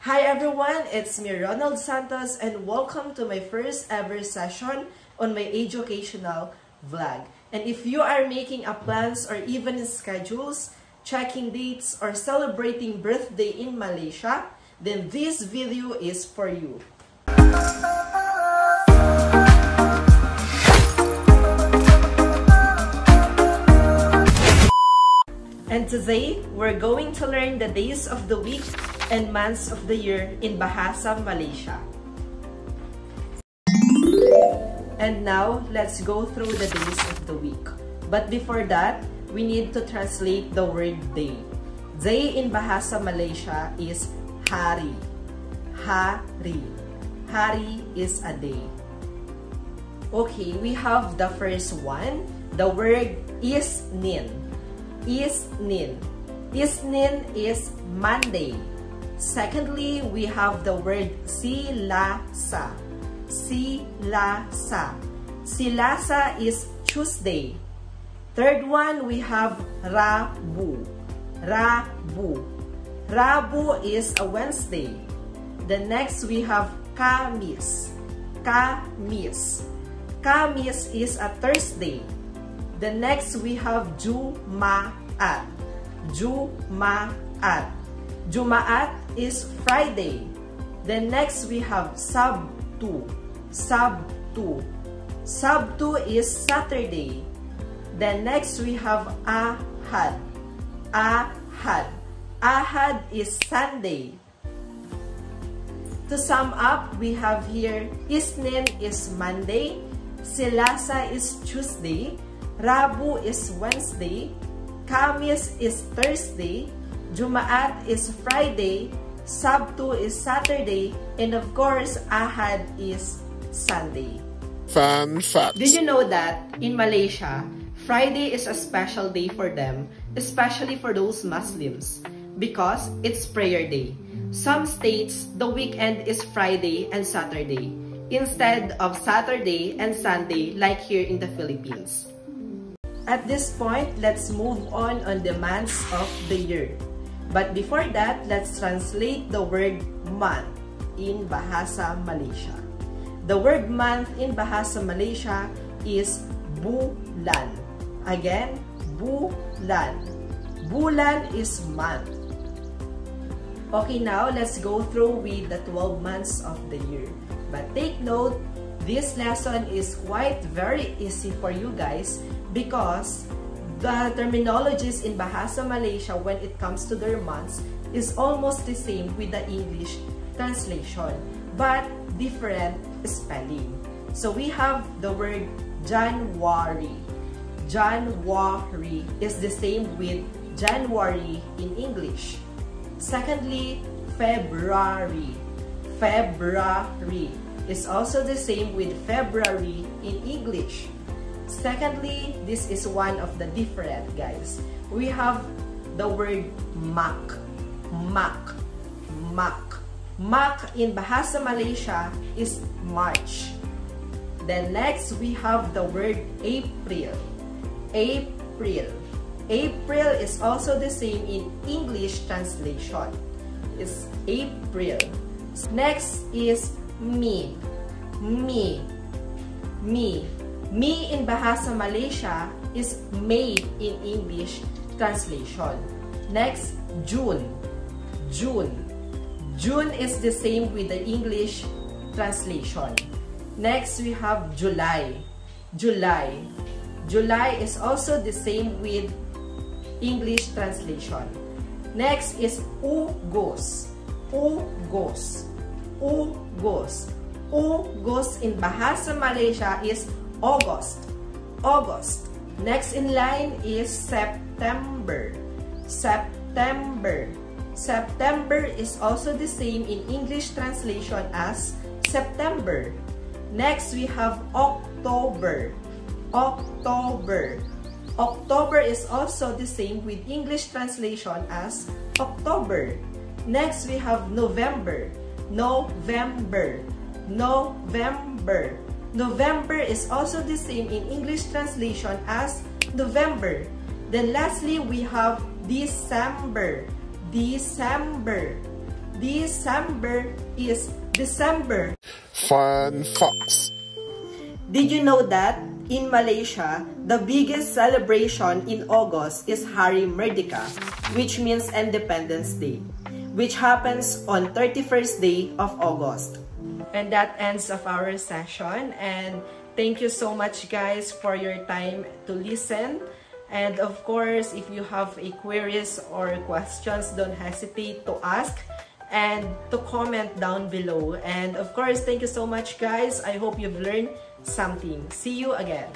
Hi everyone, it's me Ronald Santos and welcome to my first ever session on my educational vlog. And if you are making a plans or even schedules, checking dates or celebrating birthday in Malaysia, then this video is for you. And today, we're going to learn the days of the week and months of the year in Bahasa Malaysia. And now, let's go through the days of the week. But before that, we need to translate the word day. Day in Bahasa Malaysia is hari. Hari. Hari is a day. Okay, we have the first one. The word Isnin. Isnin. Isnin is Monday. Secondly, we have the word Silasa. Silasa. Silasa is Tuesday. Third one, we have Rabu. Rabu. Rabu is a Wednesday. The next, we have Kamis. Kamis. Kamis is a Thursday. The next, we have Jumaat. Jumaat. Jumaat is Friday. The next, we have Sabtu. Sabtu. Sabtu is Saturday. The next, we have Ahad. Ahad. Ahad is Sunday. To sum up, we have here Isnin is Monday. Silasa is Tuesday. Rabu is Wednesday, Kamis is Thursday, Jumaat is Friday, Sabtu is Saturday, and of course, Ahad is Sunday. Fun facts. Did you know that in Malaysia, Friday is a special day for them, especially for those Muslims, because it's prayer day. Some states, the weekend is Friday and Saturday, instead of Saturday and Sunday like here in the Philippines. At this point, let's move on the months of the year. But before that, let's translate the word month in Bahasa Malaysia. The word month in Bahasa Malaysia is bulan. Again, bulan. Bulan is month. Okay, now let's go through with the 12 months of the year. But take note, this lesson is quite very easy for you guys because the terminologies in Bahasa Malaysia when it comes to their months is almost the same with the English translation, but different spelling. So we have the word January. January is the same with January in English. Secondly, February. February is also the same with February in English. Secondly, this is one of the different, guys. We have the word Mak. Mak. Mak. Mak in Bahasa Malaysia is March. Then next, we have the word April. April. April is also the same in English translation. It's April. Next is Me. Me. Me. Me in Bahasa Malaysia is May in English translation. Next, June. June. June is the same with the English translation. Next, we have July. July. July is also the same with English translation. Next is August. August. August. August in Bahasa Malaysia is August. August. Next in line is September. September. September is also the same in English translation as September. Next, we have October. October. October is also the same with English translation as October. Next, we have November. November. November. November is also the same in English translation as November. Then lastly, we have December. December. December is December. Fun facts. Did you know that in Malaysia, the biggest celebration in August is Hari Merdeka, which means Independence Day, which happens on 31st day of August. And that ends of our session, and thank you so much guys for your time to listen. And of course, if you have a queries or questions, don't hesitate to ask and to comment down below. And of course, thank you so much guys. I hope you've learned something. See you again.